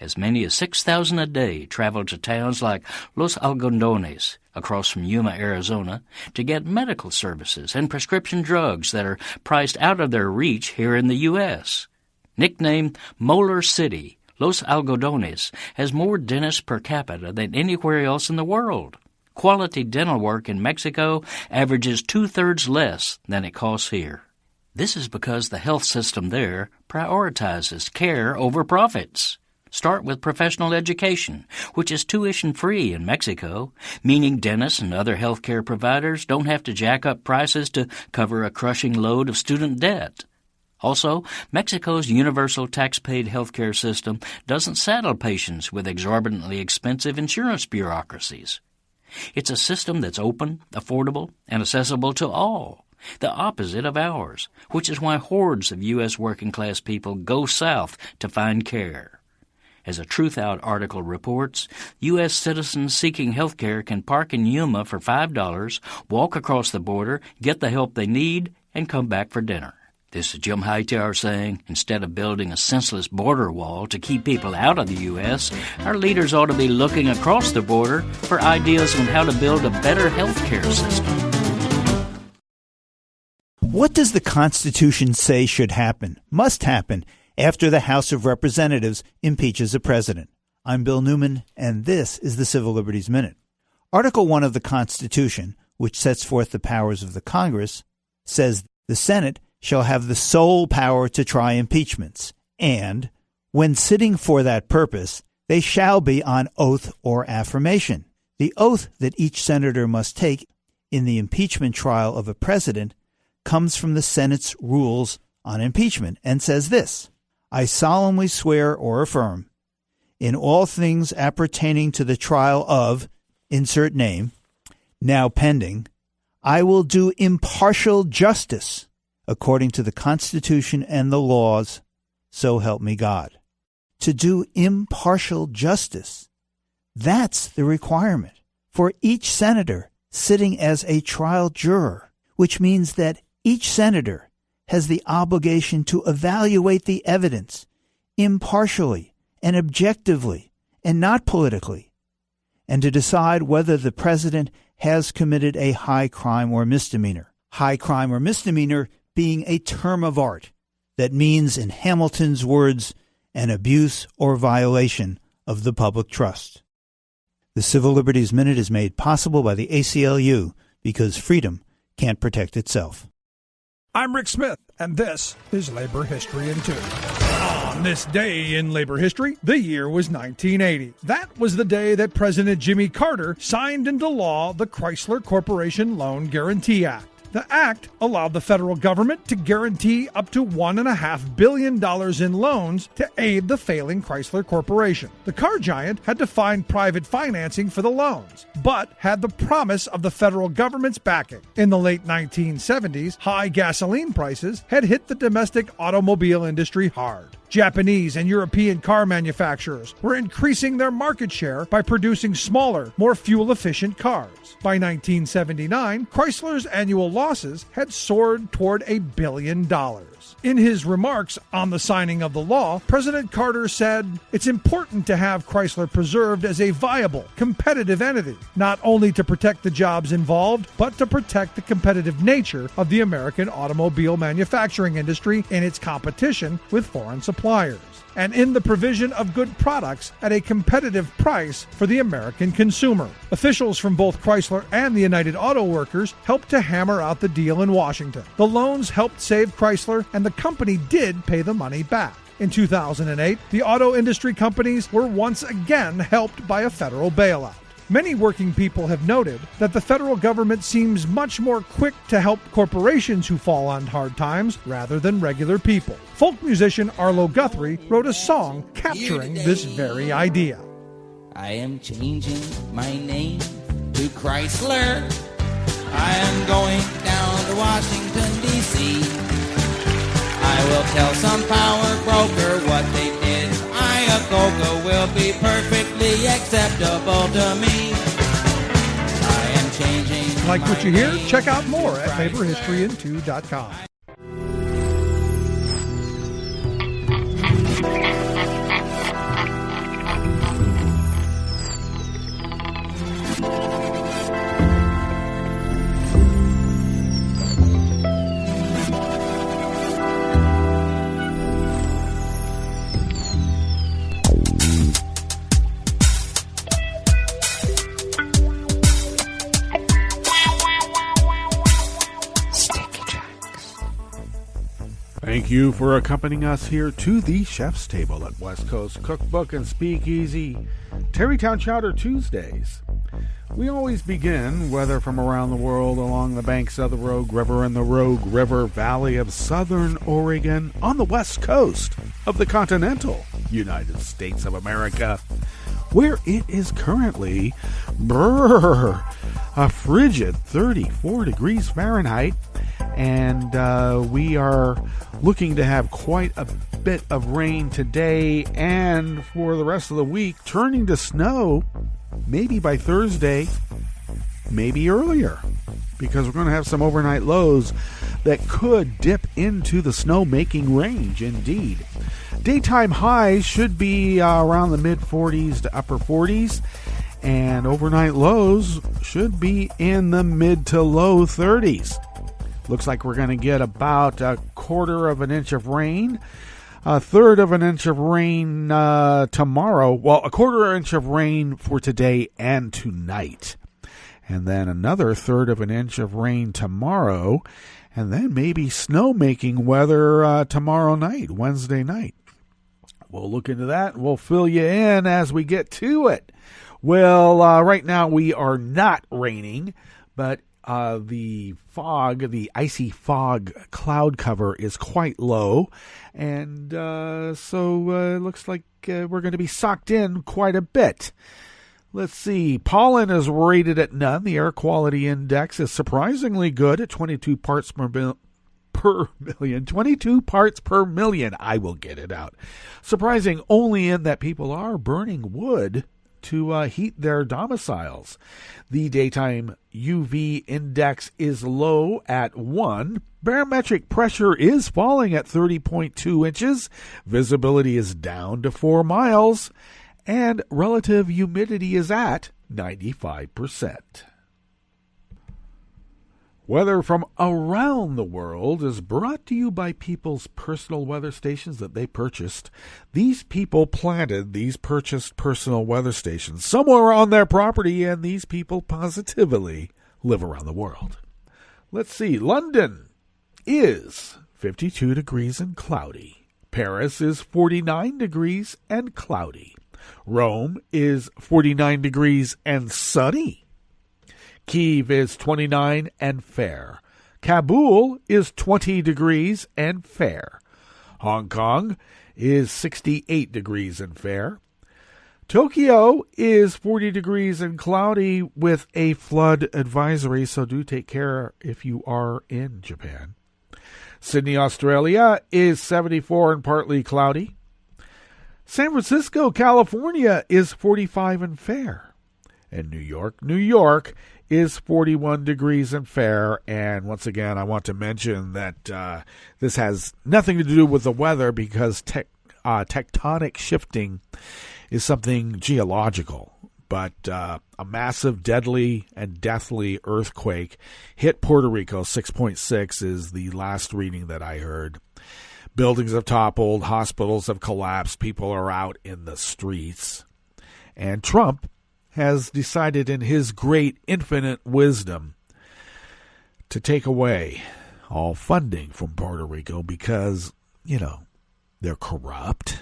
As many as 6,000 a day travel to towns like Los Algodones, across from Yuma, Arizona, to get medical services and prescription drugs that are priced out of their reach here in the U.S. Nicknamed Molar City, Los Algodones has more dentists per capita than anywhere else in the world. Quality dental work in Mexico averages 2/3 less than it costs here. This is because the health system there prioritizes care over profits. Start with professional education, which is tuition-free in Mexico, meaning dentists and other healthcare providers don't have to jack up prices to cover a crushing load of student debt. Also, Mexico's universal tax-paid healthcare system doesn't saddle patients with exorbitantly expensive insurance bureaucracies. It's a system that's open, affordable, and accessible to all, the opposite of ours, which is why hordes of U.S. working-class people go south to find care. As a Truth Out article reports, U.S. citizens seeking health care can park in Yuma for $5, walk across the border, get the help they need, and come back for dinner. This is Jim Hightower saying, instead of building a senseless border wall to keep people out of the U.S., our leaders ought to be looking across the border for ideas on how to build a better health care system. What does the Constitution say should happen, must happen, after the House of Representatives impeaches a president? I'm Bill Newman, and this is the Civil Liberties Minute. Article 1 of the Constitution, which sets forth the powers of the Congress, says the Senate shall have the sole power to try impeachments, and, when sitting for that purpose, they shall be on oath or affirmation. The oath that each senator must take in the impeachment trial of a president comes from the Senate's rules on impeachment and says this: I solemnly swear or affirm, in all things appertaining to the trial of, insert name, now pending, I will do impartial justice according to the Constitution and the laws, so help me God. To do impartial justice, that's the requirement for each senator sitting as a trial juror, which means that each senator has the obligation to evaluate the evidence impartially and objectively and not politically, and to decide whether the president has committed a high crime or misdemeanor. High crime or misdemeanor being a term of art that means, in Hamilton's words, an abuse or violation of the public trust. The Civil Liberties Minute is made possible by the ACLU because freedom can't protect itself. I'm Rick Smith, and this is Labor History in 2. On this day in labor history, the year was 1980. That was the day that President Jimmy Carter signed into law the Chrysler Corporation Loan Guarantee Act. The act allowed the federal government to guarantee up to $1.5 billion in loans to aid the failing Chrysler Corporation. The car giant had to find private financing for the loans, but had the promise of the federal government's backing. In the late 1970s, high gasoline prices had hit the domestic automobile industry hard. Japanese and European car manufacturers were increasing their market share by producing smaller, more fuel-efficient cars. By 1979, Chrysler's annual losses had soared toward $1 billion. In his remarks on the signing of the law, President Carter said, "It's important to have Chrysler preserved as a viable, competitive entity, not only to protect the jobs involved, but to protect the competitive nature of the American automobile manufacturing industry in its competition with foreign suppliers, and in the provision of good products at a competitive price for the American consumer." Officials from both Chrysler and the United Auto Workers helped to hammer out the deal in Washington. The loans helped save Chrysler, and the company did pay the money back. In 2008, the auto industry companies were once again helped by a federal bailout. Many working people have noted that the federal government seems much more quick to help corporations who fall on hard times rather than regular people. Folk musician Arlo Guthrie wrote a song capturing this very idea. I am changing my name to Chrysler. I am going down to Washington, D.C. I will tell some power broker what they did. Iacocca will be perfectly acceptable to me. I am changing. Like what you hear? Check out more at laborhistoryin2.com. Thank you for accompanying us here to the Chef's Table at West Coast Cookbook and Speakeasy, Tarrytown Chowder Tuesdays. We always begin, whether from around the world, along the banks of the Rogue River and the Rogue River Valley of southern Oregon, on the west coast of the continental United States of America, where it is currently a frigid 34 degrees Fahrenheit, and we are looking to have quite a bit of rain today and for the rest of the week, turning to snow maybe by Thursday, maybe earlier, because we're going to have some overnight lows that could dip into the snow-making range indeed. Daytime highs should be around the mid-40s to upper 40s, and overnight lows should be in the mid to low 30s. Looks like we're going to get about a quarter of an inch of rain, a third of an inch of rain tomorrow. Well, a quarter inch of rain for today and tonight. and then another third of an inch of rain tomorrow, and then maybe snow-making weather tomorrow night, Wednesday night. We'll look into that, and we'll fill you in as we get to it. Well, right now we are not raining, but the fog, the icy fog cloud cover is quite low, and so it looks like we're going to be socked in quite a bit. Let's see. Pollen is rated at none. The air quality index is surprisingly good at 22 parts per million. 22 parts per million. I will get it out. Surprising only in that people are burning wood to heat their domiciles. The daytime UV index is low at 1. Barometric pressure is falling at 30.2 inches. Visibility is down to 4 miles. And relative humidity is at 95%. Weather from around the world is brought to you by people's personal weather stations that they purchased. These people planted these purchased personal weather stations somewhere on their property, and these people positively live around the world. Let's see. London is 52 degrees and cloudy. Paris is 49 degrees and cloudy. Rome is 49 degrees and sunny. Kyiv is 29 and fair. Kabul is 20 degrees and fair. Hong Kong is 68 degrees and fair. Tokyo is 40 degrees and cloudy with a flood advisory, so do take care if you are in Japan. Sydney, Australia is 74 and partly cloudy. San Francisco, California is 45 and fair. And New York is 41 degrees and fair. And once again, I want to mention that this has nothing to do with the weather because tectonic shifting is something geological. But a massive, deadly, and deathly earthquake hit Puerto Rico. 6.6 is the last reading that I heard. Buildings have toppled, hospitals have collapsed, people are out in the streets. And Trump has decided in his great infinite wisdom to take away all funding from Puerto Rico because, they're corrupt.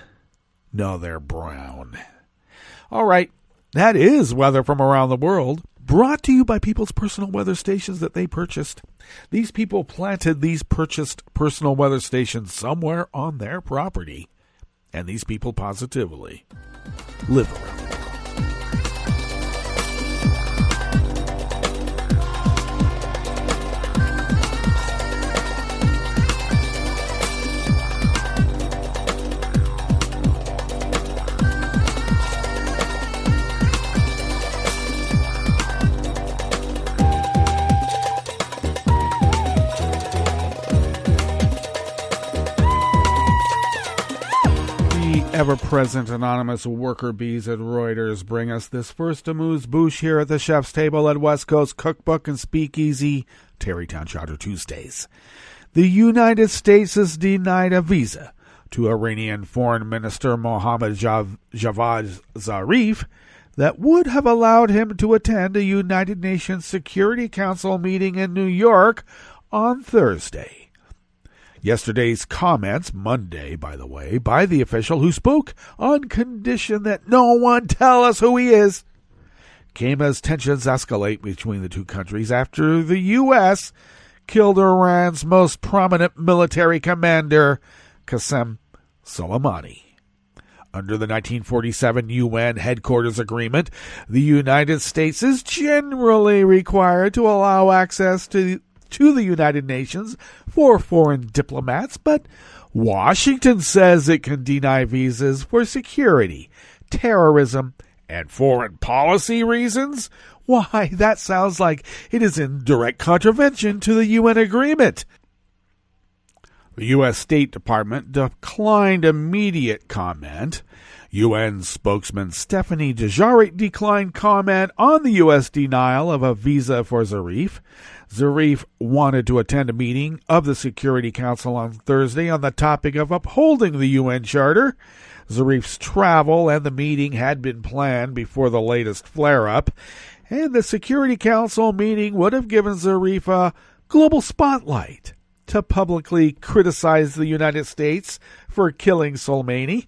No, they're brown. All right, that is weather from around the world. Brought to you by people's personal weather stations that they purchased. These people planted these purchased personal weather stations somewhere on their property. And these people positively live around the world. Ever-present anonymous worker bees at Reuters bring us this first amuse-bouche here at the chef's table at West Coast Cookbook and Speakeasy, Tarrytown Chowder Tuesdays. The United States has denied a visa to Iranian Foreign Minister Mohammad Javad Zarif that would have allowed him to attend a United Nations Security Council meeting in New York on Thursday. Yesterday's comments, Monday, by the way, by the official who spoke on condition that no one tell us who he is, came as tensions escalate between the two countries after the U.S. killed Iran's most prominent military commander, Qasem Soleimani. Under the 1947 UN Headquarters Agreement, the United States is generally required to allow access to the United Nations for foreign diplomats, but Washington says it can deny visas for security, terrorism, and foreign policy reasons. Why, that sounds like it is in direct contravention to the UN agreement. The U.S. State Department declined immediate comment. UN spokesman Stephanie Dujarric declined comment on the U.S. denial of a visa for Zarif. Zarif wanted to attend a meeting of the Security Council on Thursday on the topic of upholding the UN Charter. Zarif's travel and the meeting had been planned before the latest flare-up, And the Security Council meeting would have given Zarif a global spotlight to publicly criticize the United States for killing Soleimani.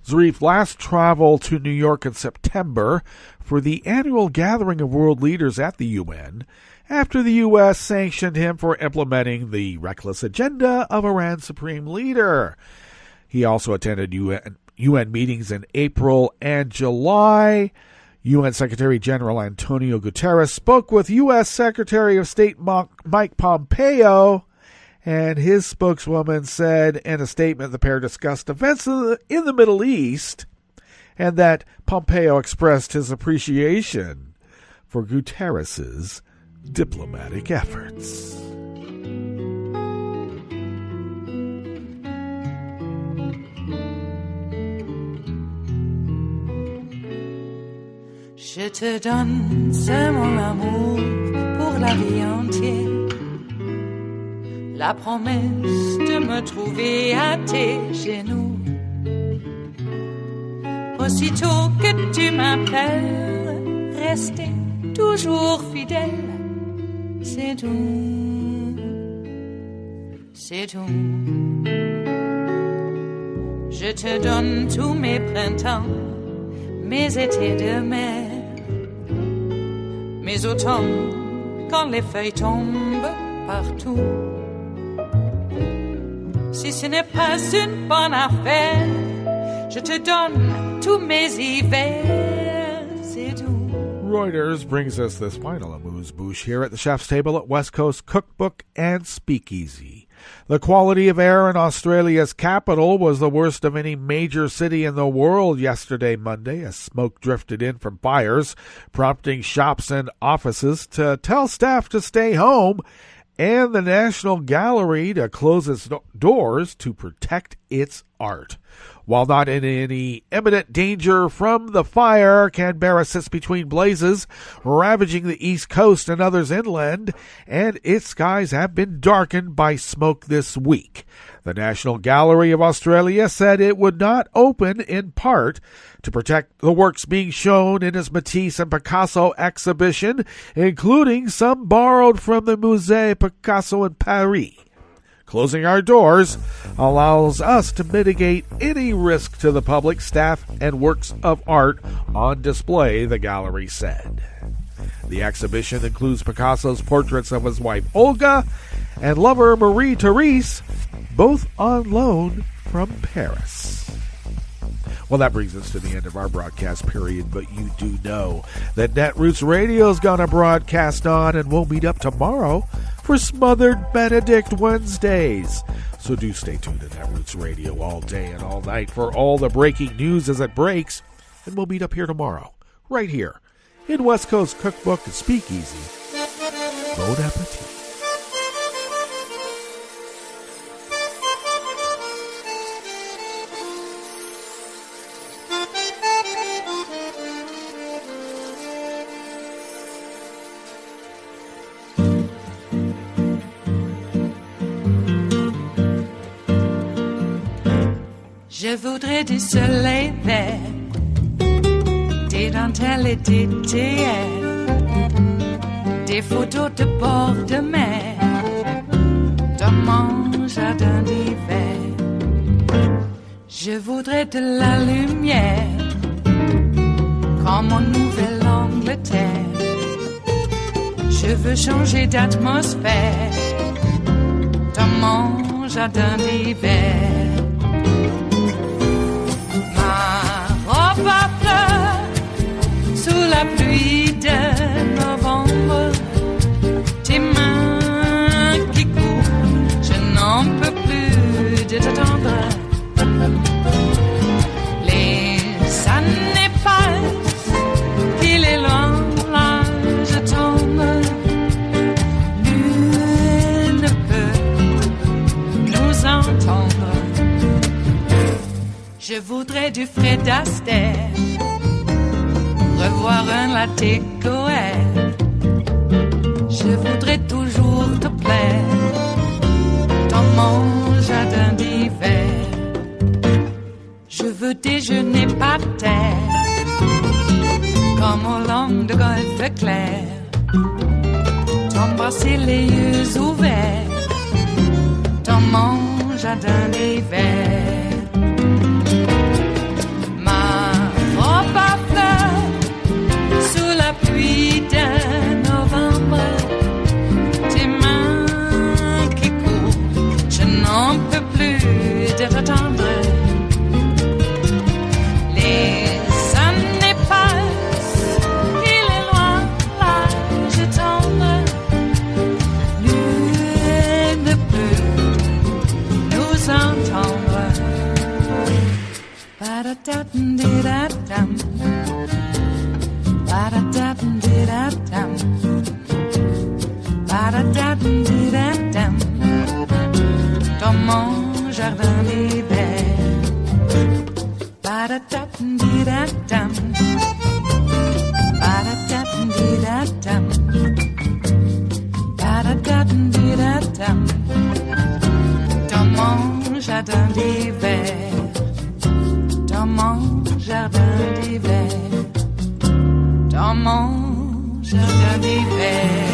Zarif last traveled to New York in September for the annual gathering of world leaders at the UN after the U.S. sanctioned him for implementing the reckless agenda of Iran's supreme leader. He also attended UN meetings in April and July. UN Secretary General Antonio Guterres spoke with U.S. Secretary of State Mike Pompeo, and his spokeswoman said in a statement the pair discussed events in the Middle East and that Pompeo expressed his appreciation for Guterres's diplomatic efforts. Je te donne ce mon amour pour la vie entière, la promesse de me trouver à tes genoux. Aussitôt que tu m'appelles, rester toujours fidèle, c'est tout, c'est tout. Je te donne tous mes printemps, mes étés de mer, mes automnes quand les feuilles tombent partout. Si ce n'est pas une bonne affaire, je te donne tous mes hivers, c'est tout. Reuters brings us this final amuse-bouche here at the chef's table at West Coast Cookbook and Speakeasy. The quality of air in Australia's capital was the worst of any major city in the world yesterday, Monday, as smoke drifted in from fires, prompting shops and offices to tell staff to stay home and the National Gallery to close its doors to protect its art. While not in any imminent danger from the fire, Canberra sits between blazes, ravaging the east coast and others inland, and its skies have been darkened by smoke this week. The National Gallery of Australia said it would not open in part to protect the works being shown in its Matisse and Picasso exhibition, including some borrowed from the Musée Picasso in Paris. Closing our doors allows us to mitigate any risk to the public, staff, and works of art on display, the gallery said. The exhibition includes Picasso's portraits of his wife Olga and lover Marie-Therese, both on loan from Paris. Well, that brings us to the end of our broadcast period, but you do know that Netroots Radio is going to broadcast on, and we'll meet up tomorrow for Smothered Benedict Wednesdays. So do stay tuned to Netroots Radio all day and all night for all the breaking news as it breaks, and we'll meet up here tomorrow, right here, in West Coast Cookbook and Speakeasy. Bon appetit. Je voudrais du soleil vert, des dentelles et des théâtres, des photos de bord de mer, dans mon jardin d'hiver. Je voudrais de la lumière, comme en Nouvelle-Angleterre. Je veux changer d'atmosphère, dans mon jardin d'hiver. À fleurs, sous la pluie de novembre, tes mains qui courent, je n'en peux plus de t'attendre. Les années passent, qu'il est loin, là je tombe. Nul ne peut nous entendre. Je voudrais du Fred Astaire, revoir un latte Goël. Je voudrais toujours te plaire dans mon jardin d'hiver. Je veux déjeuner par terre comme au long de golfe clair, t'embrasser les yeux ouverts dans mon jardin d'hiver. Ma robe à fleurs sous la pluie de novembre, tes mains qui courent, je n'en peux plus de t'attendre. Les années passent, il est loin l'âge tendre, nul ne peut nous entendre. Ba-da-da-dum-di-da-dum, ba-da-da-dum-di-da-dum, ba-da-da-dum-di-da-dum, dans mon jardin d'hiver. Ba-da-da-dum-di-da-dum, ba-da-da-dum-di-da-dum, ba-da-da-dum-di-da-dum, dans mon jardin d'hiver. Dans mon jardin d'hiver, dans mon jardin d'hiver.